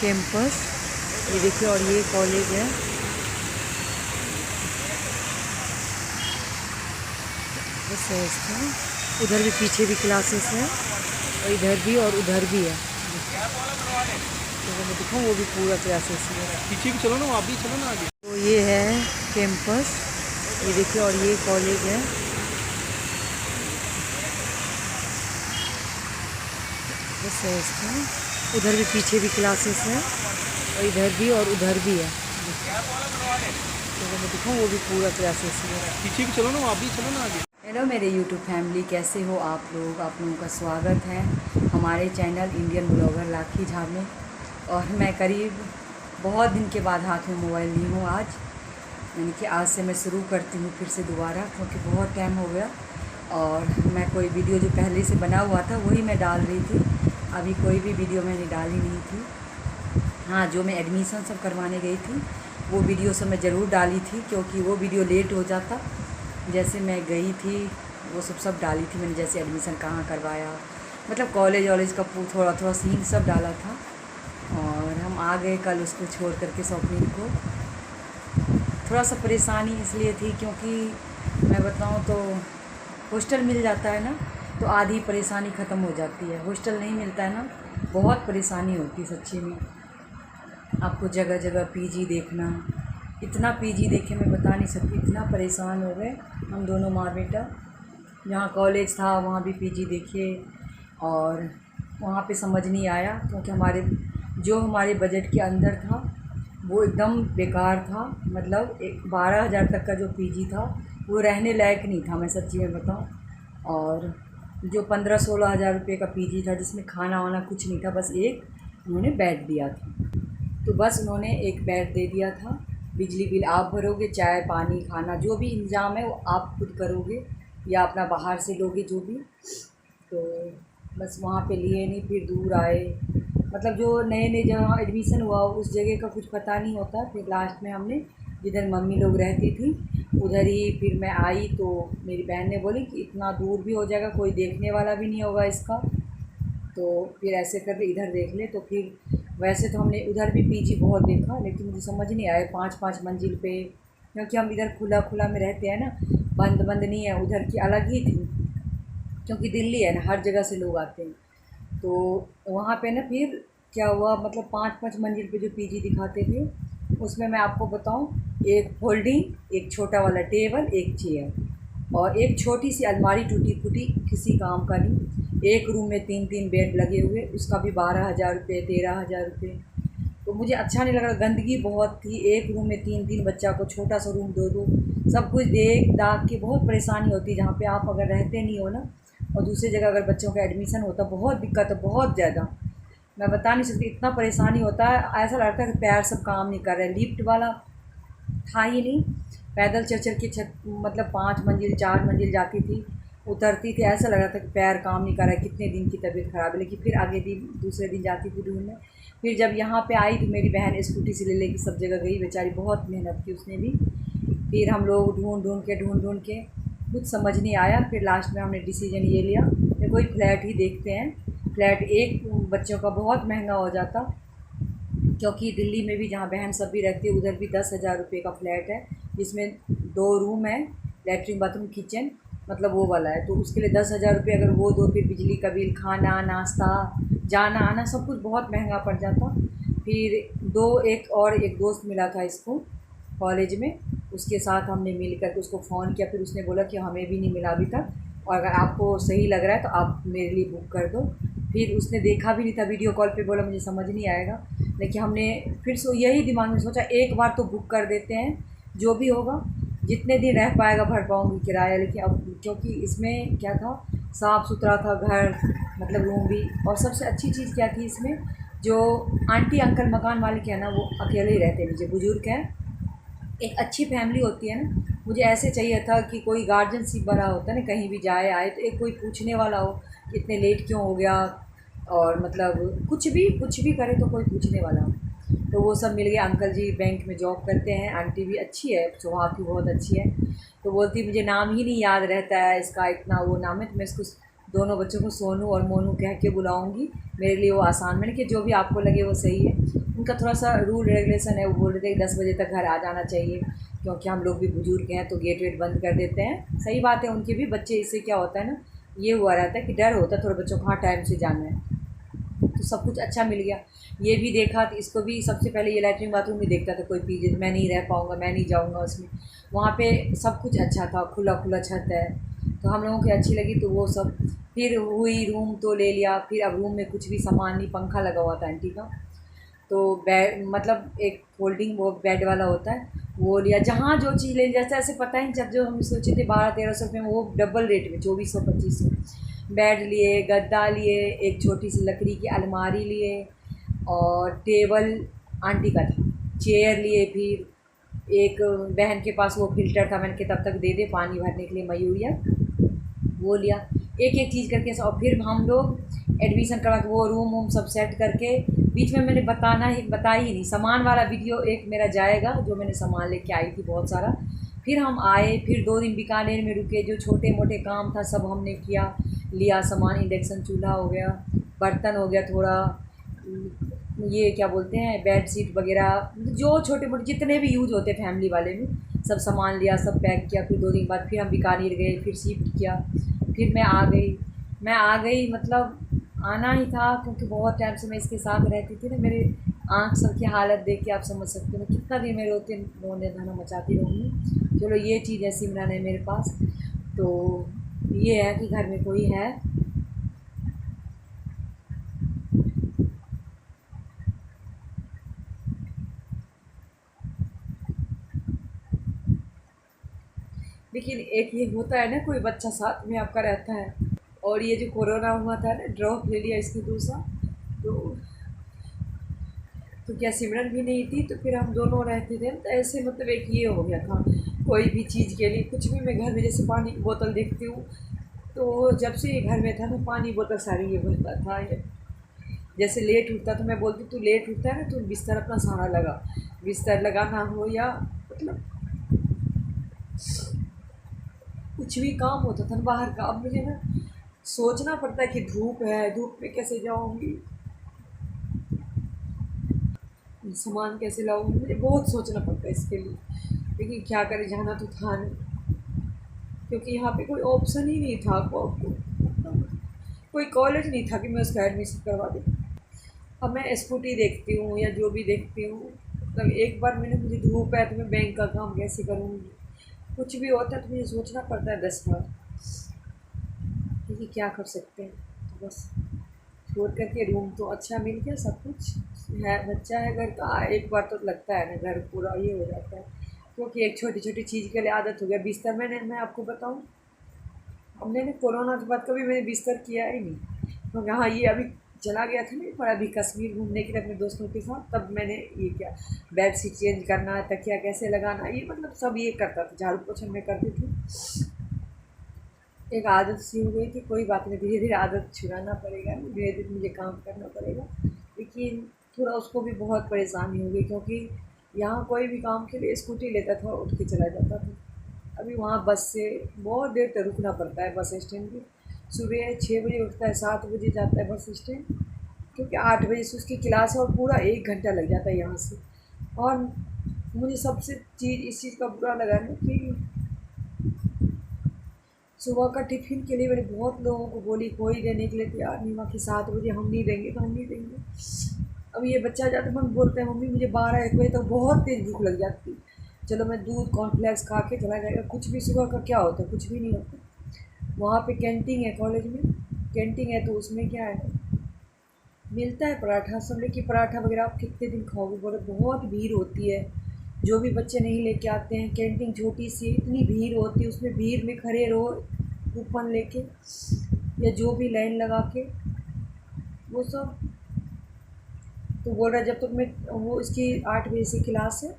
Campus, ये देखिए। और ये कॉलेज है। बस है इसका। उधर भी पीछे भी क्लासेस है, और इधर भी और उधर भी है। तो मैं दिखाऊँ, वो भी पूरा क्लासेस है। पीछे भी चलो ना, आप भी चलो ना आगे। तो ये है कैंपस, ये देखिए। और ये कॉलेज है। बस है इसका। उधर भी पीछे भी क्लासेस है, और इधर भी और उधर भी है। तो मैं दिखाऊँ, वो भी पूरा क्लासेस है। पीछे भी चलो ना, आप भी चलो ना आगे। हेलो मेरे यूट्यूब फैमिली, कैसे हो आप लोग? आप लोगों का स्वागत है हमारे channel Indian blogger lucky Jha में। और मैं करीब बहुत दिन के बाद हाथ में मोबाइल ली हूँ आज, यानी कि आज से मैं शुरू करती हूँ फिर से दोबारा, क्योंकि बहुत टाइम हो गया। और मैं कोई वीडियो जो पहले से बना हुआ था वही मैं डाल रही थी। अभी कोई भी वीडियो मैंने डाली नहीं थी। हाँ, जो मैं एडमिशन सब करवाने गई थी वो वीडियो सब मैं ज़रूर डाली थी, क्योंकि वो वीडियो लेट हो जाता। जैसे मैं गई थी वो सब डाली थी मैंने, जैसे एडमिशन कहाँ करवाया, मतलब कॉलेज वॉलेज का थोड़ा थोड़ा सीन सब डाला था। और हम आ गए कल उसको छोड़ करके शॉपिंग को। थोड़ा सा परेशानी इसलिए थी क्योंकि मैं बताऊँ तो हॉस्टल मिल जाता है ना, तो आधी परेशानी ख़त्म हो जाती है। हॉस्टल नहीं मिलता है ना, बहुत परेशानी होती है सच्ची में। आपको जगह जगह पीजी देखना, इतना पीजी देखे मैं बता नहीं सकती, इतना परेशान हो गए हम दोनों माँ बेटा। जहाँ कॉलेज था वहाँ भी पीजी देखे, और वहाँ पे समझ नहीं आया, क्योंकि हमारे बजट के अंदर था वो एकदम बेकार था। मतलब 12,000 तक का जो पीजी था वो रहने लायक नहीं था, मैं सच्ची में बताऊँ। और जो 15-16 हज़ार रुपये का पीजी था, जिसमें खाना वाना कुछ नहीं था, बस एक उन्होंने बेड दिया था। तो बस उन्होंने एक बेड दे दिया था। बिजली बिल आप भरोगे, चाय पानी खाना जो भी इंतज़ाम है वो आप खुद करोगे, या अपना बाहर से लोगे जो भी। तो बस वहाँ पे लिए नहीं, फिर दूर आए। मतलब जो नए नए जहाँ एडमिशन हुआ उस जगह का कुछ पता नहीं होता। फिर लास्ट में हमने जिधर मम्मी लोग रहती थी उधर ही फिर मैं आई, तो मेरी बहन ने बोली कि इतना दूर भी हो जाएगा, कोई देखने वाला भी नहीं होगा इसका, तो फिर ऐसे करके इधर देख ले। तो फिर वैसे तो हमने उधर भी पीजी बहुत देखा, लेकिन मुझे समझ नहीं आया 5-5 मंजिल पे, क्योंकि हम इधर खुला खुला में रहते हैं ना, बंद बंद नहीं है। उधर की अलग ही थी, क्योंकि दिल्ली है ना, हर जगह से लोग आते हैं। तो वहाँ पे ना फिर क्या हुआ, मतलब 5-5 मंजिल पे जो पीजी दिखाते थे उसमें मैं आपको बताऊँ, एक फोल्डिंग, एक छोटा वाला टेबल, एक चेयर, और एक छोटी सी अलमारी टूटी फूटी, किसी काम का नहीं। एक रूम में 3-3 बेड लगे हुए, उसका भी 12,000 रुपये, 13,000 रुपये। तो मुझे अच्छा नहीं लग रहा, गंदगी बहुत थी। एक रूम में 3-3 बच्चा को, छोटा सा रूम 2-2, सब कुछ देख दाख के बहुत परेशानी होती है। जहाँ पे आप अगर रहते नहीं हो ना, और दूसरी जगह अगर बच्चों का एडमिशन होता, बहुत दिक्कत है, बहुत ज़्यादा। मैं बता नहीं सकती, इतना परेशानी होता है, ऐसा लगता है कि पैर सब काम नहीं कर रहे। लिफ्ट वाला था ही नहीं, पैदल चल चल के छत, मतलब 5 मंजिल 4 मंजिल जाती थी, उतरती थी, ऐसा लग रहा था कि पैर काम नहीं कर रहा है, कितने दिन की तबीयत ख़राब है। लेकिन फिर आगे दिन दूसरे दिन जाती थी ढूंढने। फिर जब यहाँ पे आई तो मेरी बहन स्कूटी से ले लेके सब जगह गई, बेचारी बहुत मेहनत की उसने भी। फिर हम लोग ढूंढ ढूंढ के कुछ समझ नहीं आया। फिर लास्ट में हमने डिसीजन ये लिया कि कोई फ्लैट ही देखते हैं। फ्लैट एक बच्चों का बहुत महंगा हो जाता, क्योंकि दिल्ली में भी जहाँ बहन सब भी रहती है उधर भी 10,000 रुपये का फ्लैट है, जिसमें 2 रूम है, लैट्रिन बाथरूम किचन, मतलब वो वाला है। तो उसके लिए 10,000 रुपये अगर वो दो, फिर बिजली का बिल, खाना नाश्ता, जाना आना, सब कुछ बहुत महंगा पड़ जाता। फिर एक दोस्त मिला था इसको कॉलेज में, उसके साथ हमने मिल कर उसको फ़ोन किया। फिर उसने बोला कि हमें भी नहीं मिला अभी तक, और अगर आपको सही लग रहा है तो आप मेरे लिए बुक कर दो। फिर उसने देखा भी नहीं था, वीडियो कॉल पे बोला मुझे समझ नहीं आएगा। लेकिन हमने फिर यही दिमाग में सोचा, एक बार तो बुक कर देते हैं, जो भी होगा, जितने दिन रह पाएगा भर पाऊँगी किराया। लेकिन अब क्योंकि इसमें क्या था, साफ़ सुथरा था घर, मतलब रूम भी। और सबसे अच्छी चीज़ क्या थी इसमें, जो आंटी अंकल मकान मालिक है ना, वो अकेले ही रहते हैं, नीचे बुज़ुर्ग हैं। एक अच्छी फैमिली होती है ना, मुझे ऐसे चाहिए था कि कोई गार्जियनशिप बना होता है ना, कहीं भी जाए आए तो एक कोई पूछने वाला हो कि इतने लेट क्यों हो गया, और मतलब कुछ भी करे तो कोई पूछने वाला हो। तो वो सब मिल गया। अंकल जी बैंक में जॉब करते हैं, आंटी भी अच्छी है, स्वभाव की बहुत अच्छी है। तो बोलती मुझे नाम ही नहीं याद रहता है इसका, इतना वो नाम है, तो मैं इसको दोनों बच्चों को सोनू और मोनू कह के बुलाऊंगी, मेरे लिए वो आसान। मैंने कि जो भी आपको लगे वो सही है। उनका थोड़ा सा रूल रेगुलेशन है, वो बोल रहे थे कि 10 बजे तक घर आ जाना चाहिए, क्योंकि हम लोग भी बुजुर्ग हैं तो गेट वेट बंद कर देते हैं। सही बात है, उनके भी बच्चे, इससे क्या होता है ना, ये हुआ रहता है कि डर होता है थोड़ा बच्चों को, हाँ टाइम से जाना है। तो सब कुछ अच्छा मिल गया। ये भी देखा तो इसको भी सबसे पहले ये लैट्रिन बाथरूम में देखता था कोई पीजे, तो मैं नहीं रह पाऊँगा, मैं नहीं जाऊँगा उसमें। वहाँ पे सब कुछ अच्छा था, खुला खुला छत है, तो हम लोगों की अच्छी लगी तो वो सब। फिर हुई रूम तो ले लिया, फिर अब रूम में कुछ भी सामान नहीं, पंखा लगा हुआ था आंटी का, तो बेड मतलब एक फोल्डिंग वो बेड वाला होता है वो लिया। जहाँ जो चीज़ ले, जैसे ऐसे पता ही जब जो हम सोचे थे 1200-1300 रुपये में, वो डबल रेट में 2400-2500। बेड लिए, गद्दा लिए, एक छोटी सी लकड़ी की अलमारी लिए, और टेबल आंटी का था, चेयर लिए, फिर एक बहन के पास वो फ़िल्टर था, मैंने कहा तब तक दे दे पानी भरने के लिए मयूरिया, वो लिया। एक एक चीज़ करके और फिर हम लोग एडमिशन करवा के वो रूम वूम सब सेट करके, बीच में मैंने बताया ही नहीं, सामान वाला वीडियो एक मेरा जाएगा, जो मैंने सामान लेके आई थी बहुत सारा। फिर हम आए, फिर 2 दिन बीकानेर में रुके, जो छोटे मोटे काम था सब हमने किया, लिया सामान, इंडक्शन चूल्हा हो गया, बर्तन हो गया थोड़ा, ये क्या बोलते हैं बेड शीट वगैरह, जो छोटे मोटे जितने भी यूज़ होते फैमिली वाले में, सब सामान लिया, सब पैक किया। फिर 2 दिन बाद फिर हम बीकानेर गए, फिर शिफ्ट किया, फिर मैं आ गई मतलब आना ही था, क्योंकि बहुत टाइम से मैं इसके साथ रहती थी ना। मेरे आँख सब की हालत देख के आप समझ सकते हो मैं कितना दिन में रोने धोना मचाती रहूँगी। चलो ये चीज़ है, सिमरन है मेरे पास, तो ये है कि घर में कोई है। लेकिन एक ये होता है ना, कोई बच्चा साथ में आपका रहता है। और ये जो कोरोना हुआ था ना, ड्रॉप ले लिया इसकी दूसरा, तो क्या सिमरन भी नहीं थी, तो फिर हम दोनों रहते थे, तो ऐसे मतलब एक ये हो गया था। कोई भी चीज़ के लिए कुछ भी, मैं घर में जैसे पानी की बोतल देखती हूँ, तो जब से ये घर में था ना, पानी बोतल सारी ये भरता था ये। जैसे लेट उठता तो मैं बोलती, तू लेट उठता है ना, तू बिस्तर अपना सारा लगा, बिस्तर लगाना हो या मतलब कुछ भी काम होता था ना बाहर का। अब मुझे ना सोचना पड़ता है कि धूप है, धूप में कैसे जाऊँगी, सामान कैसे लाऊँगी, मुझे बहुत सोचना पड़ता है इसके लिए। लेकिन क्या करें, जाना तो था नहीं, क्योंकि यहाँ पे कोई ऑप्शन ही नहीं था, कोई कॉलेज नहीं था कि मैं उसका एडमिशन करवा दूँ। अब मैं स्कूटी देखती हूँ या जो भी देखती हूँ, तब एक बार मैंने, मुझे धूप है तो मैं बैंक का काम कैसे करूँगी, कुछ भी होता है तो मुझे सोचना पड़ता है 10 बार, क्योंकि क्या कर सकते हैं। तो बस छोड़ करके रूम तो अच्छा मिल गया, सब कुछ है, बच्चा है घर का, एक बार तो लगता है ना घर पूरा ये हो जाता है, क्योंकि एक छोटी छोटी चीज़ के लिए आदत हो गया। बिस्तर मैं आपको बताऊँ, हमने ना कोरोना के बाद कभी मैंने बिस्तर किया ही नहीं, तो यहाँ ये अभी चला गया था ना पर अभी कश्मीर घूमने के लिए अपने दोस्तों के साथ, तब मैंने ये किया, बेड शीट चेंज करना, तकिया कैसे लगाना, ये मतलब सब ये करता था, झाड़ू पोछा मैं करती थी। एक आदत सी हो गई थी, कोई बात नहीं, धीरे धीरे आदत छुड़ाना पड़ेगा, धीरे धीरे मुझे काम करना पड़ेगा। लेकिन थोड़ा उसको भी बहुत परेशानी हो गई, क्योंकि यहाँ कोई भी काम के लिए स्कूटी लेता था, उठ के चला जाता था। अभी वहाँ बस से बहुत देर तक रुकना पड़ता है, बस स्टैंड पे। सुबह 6 बजे उठता है, 7 बजे जाता है बस स्टैंड, क्योंकि 8 बजे से उसकी क्लास है, और पूरा 1 घंटा लग जाता है यहाँ से। और मुझे सबसे चीज़ इस चीज़ का बुरा लगा ना कि सुबह का टिफ़िन के लिए मैंने बहुत लोगों को बोली, कोई देने के लिए तैयार नहीं हुआ कि 7 बजे हम नहीं देंगे तो हम नहीं देंगे। अब ये बच्चा जाता है, मन बोलते हैं मम्मी मुझे 12-1 बजे तक बहुत तेज़ भूख लग जाती, चलो मैं दूध कॉर्नफ्लेक्स खा के चला जाएगा, कुछ भी सुबह का क्या होता है, कुछ भी नहीं होता। वहाँ पे कैंटीन है, कॉलेज में कैंटीन है, तो उसमें क्या है, मिलता है पराठा सब, लेकिन पराठा वगैरह आप कितने दिन खाओगे, बोले बहुत भीड़ होती है, जो भी बच्चे नहीं लेके आते हैं, कैंटीन छोटी सी, इतनी भीड़ होती है, उसमें भीड़ में खड़े रहो कूपन लेके या जो भी लाइन लगा के, वो सब। तो बोल रहा है जब तक मैं, वो इसकी 8 बजे से क्लास है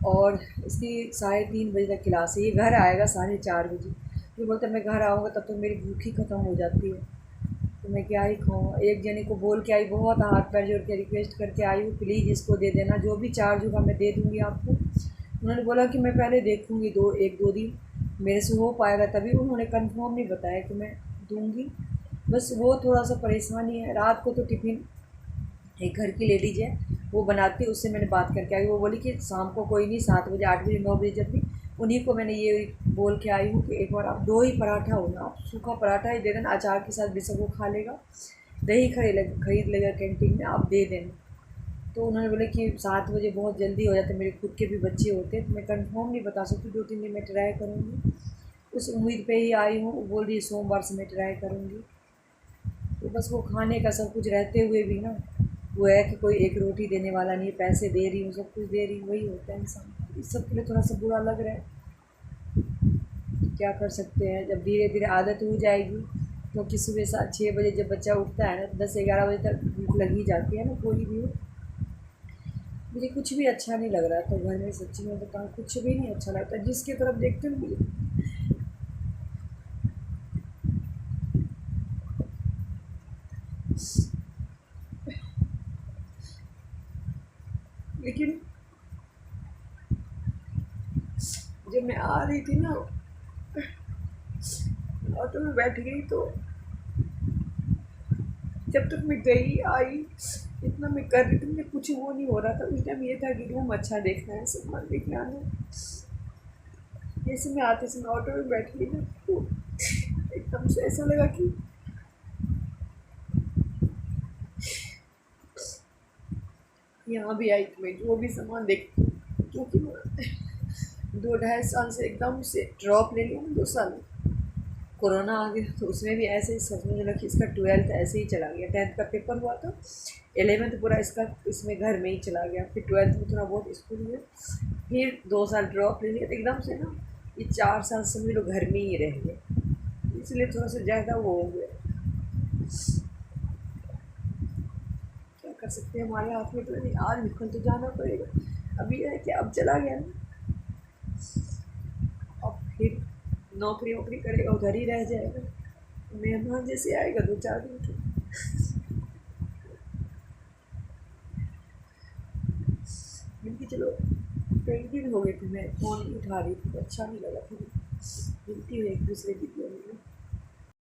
और इसकी 3:30 बजे तक क्लास है, ये घर आएगा 4:30 बजे। ये बोलता है मैं घर आऊँगा तब तक मेरी भूख ही ख़त्म हो जाती है, तो मैं क्या ही खाऊँ। एक जने को बोल के आई, बहुत हाथ पैर जोड़ के रिक्वेस्ट करके आई हूँ, प्लीज़ इसको दे देना, जो भी चार्ज होगा मैं दे दूँगी आपको। उन्होंने बोला कि मैं पहले देखूँगी 1-2 दिन मेरे से हो पाएगा तभी, उन्होंने कंफर्म नहीं बताया कि मैं दूँगी। बस वो थोड़ा सा परेशानी है। रात को तो टिफ़िन एक घर की लेडीज है, वो बनाती है, उससे मैंने बात करके आई। वो बोली कि शाम को कोई नहीं, 7 बजे 8 बजे 9 बजे जब भी, उन्हीं को मैंने ये बोल के आई हूँ कि एक बार आप 2 ही पराठा हो ना, आप सूखा पराठा ही दे देना, अचार के साथ भी सब वो खा लेगा, दही खरीद लेगा कैंटीन में, आप दे देना। तो उन्होंने बोला कि 7 बजे बहुत जल्दी हो जाता है, मेरे खुद के भी बच्चे होते हैं, तो मैं कंफर्म नहीं बता सकती, 2-3 दिन मैं ट्राई करूँगी, उस उम्मीद पे ही आई हूँ। वो बोल रही है सोमवार से मैं ट्राई करूँगी। तो बस वो खाने का सब कुछ रहते हुए भी ना, वो है कि कोई एक रोटी देने वाला नहीं है, पैसे दे रही हूँ, सब कुछ दे रही हूँ, वही होता है इंसान। इस सब के लिए थोड़ा सा बुरा लग रहा है, क्या कर सकते हैं। जब धीरे धीरे आदत हो जाएगी, क्योंकि सुबह 6 बजे जब बच्चा उठता है ना, 10-11 बजे तक भूख लगी जाती है ना, कोई भी हो। मुझे कुछ भी अच्छा नहीं लग रहा था घर में, सच्ची में बताऊँ, कुछ भी नहीं अच्छा लगता, जिसकी तरफ देखते हो मुझे। लेकिन जब मैं आ रही थी ना, ऑटो में बैठ गई, तो जब तक मैं गई आई, इतना मैं कर रही थी, मुझे कुछ वो नहीं हो रहा था। उस टाइम ये था कि रूम अच्छा देखना है, सामान देखना है। जैसे मैं आते समय ऑटो में बैठ गई ना, तो एकदम से ऐसा लगा कि यहाँ भी आई, तो मैं जो भी सामान देखती हूँ, क्योंकि मैं 2-2.5 साल से एकदम से ड्रॉप ले लिया ना, 2 साल कोरोना आ गया, तो उसमें भी ऐसे ही समझ लगा कि इसका 12th ऐसे ही चला गया। 10th का पेपर हुआ था, 11th पूरा इसका इसमें घर में ही चला गया, फिर 12th में थोड़ा बहुत स्कूल में, फिर 2 साल ड्रॉप ले लिया, तो एकदम से ना ये 4 साल समझ लो घर में ही रह गए, इसलिए थोड़ा सा ज़्यादा वो हो गया। क्या कर सकते हैं, हमारे हाथ में तो नहीं, आज निकल तो जाना पड़ेगा। अभी है कि अब चला गया ना, अब फिर नौकरी वोकरी करेगा, उधर ही रह जाएगा, मेहमान जैसे आएगा 2-4 दिन के। क्योंकि चलो कई दिन हो गए थे मैं फ़ोन नहीं उठा रही थी, तो अच्छा नहीं लगा, फिर मिलती हूँ एक दूसरे वीडियो में।